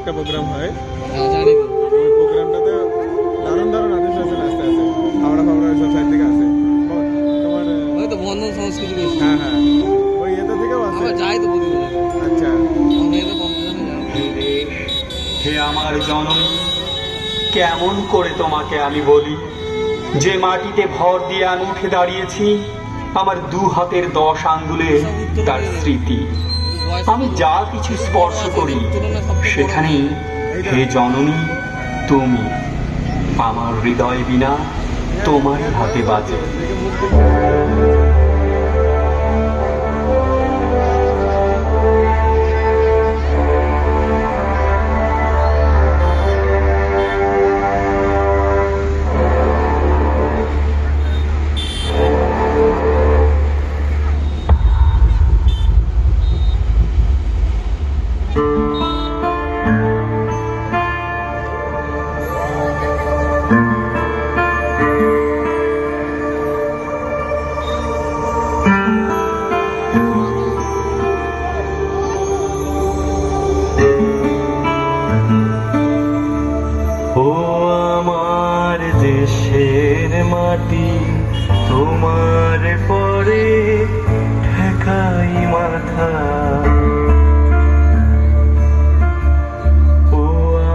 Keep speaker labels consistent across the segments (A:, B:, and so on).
A: একটা প্রোগ্রাম হয়,
B: হ্যাঁ জানি তো।
A: ওই প্রোগ্রামটাতে দারুণ দারুণ আর্টিস্ট আছে, নাচতে আছে, হাওড়া ফাওড়া সব সাইড থেকে আছে তোমার।
B: ওই তো বন্ধন সংস্কৃতি গোষ্ঠী।
A: হ্যাঁ হ্যাঁ, ওই এতে থেকেও আছে।
B: আমরা যাই তো প্রতিদিন।
A: আচ্ছা,
B: আমরা এতে কম্পিটিশনে যাই।
C: হে আমার জননী, কেমন করে তোমাকে আমি বলি, যে মাটিতে ভর দিয়ে আমি উঠে দাঁড়িয়েছি, আমার দু হাতের 10 আঙ্গুলে তার স্মৃতি। আমি যা কিছু স্পর্শ করি সেখানেই হে জননী তুমি, আমার হৃদয় বিনা তোমারই হাতে বাজে। ও আমার দেশের মাটি, তোমার পরে ঠেকাই মাথা। ও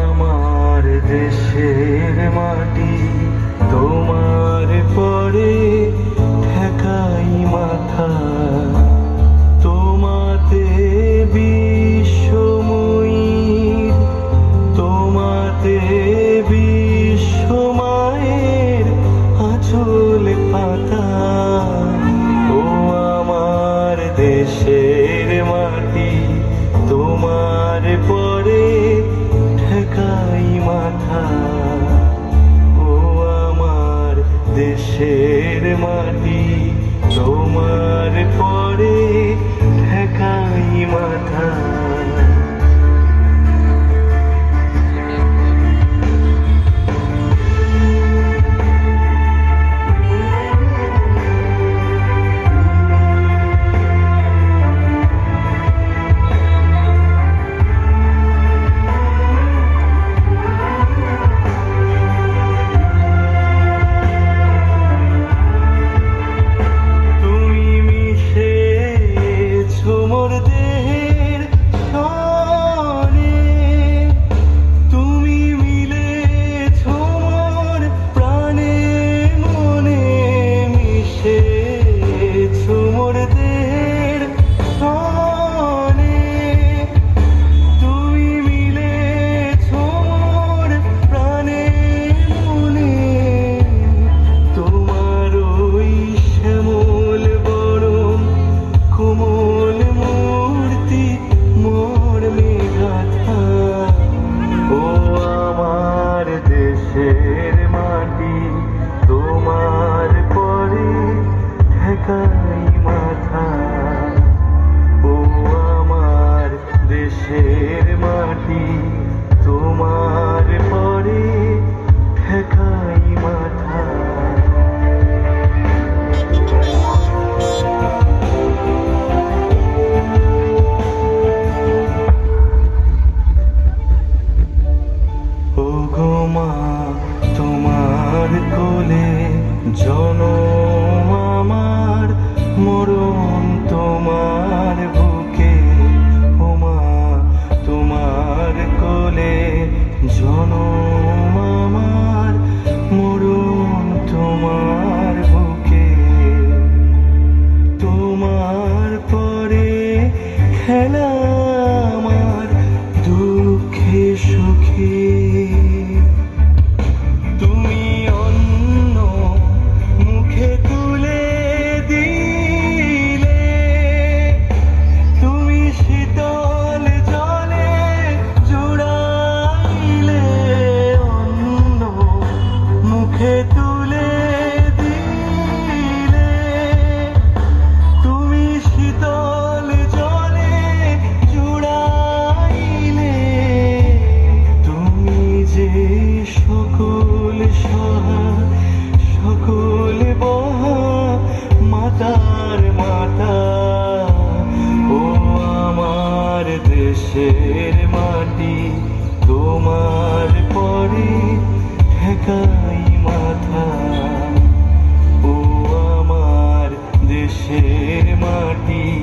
C: আমার দেশের মাটি, তোমার পরে ঠেকাই মাথা। তোমাতে বিশ্বময়ীর, তোমাতে বিশ্বমায়ের আঁচল পাতা। ও আমার দেশের মাটি, তোমার পরে ঠেকাই মাথা। ও আমার দেশের মাটি, তোমার পরে ঠেকাই মাথা। জনম আমার মরণ তোমার বুকে, ওমা তোমার কোলে জনম আমার মরণ তোমার বুকে। তোমার পরে খেলা আমার দুঃখে সুখে, দেশের মাটি তোমার পরে ঠেকাই মাথা, ও আমার দেশের মাটি।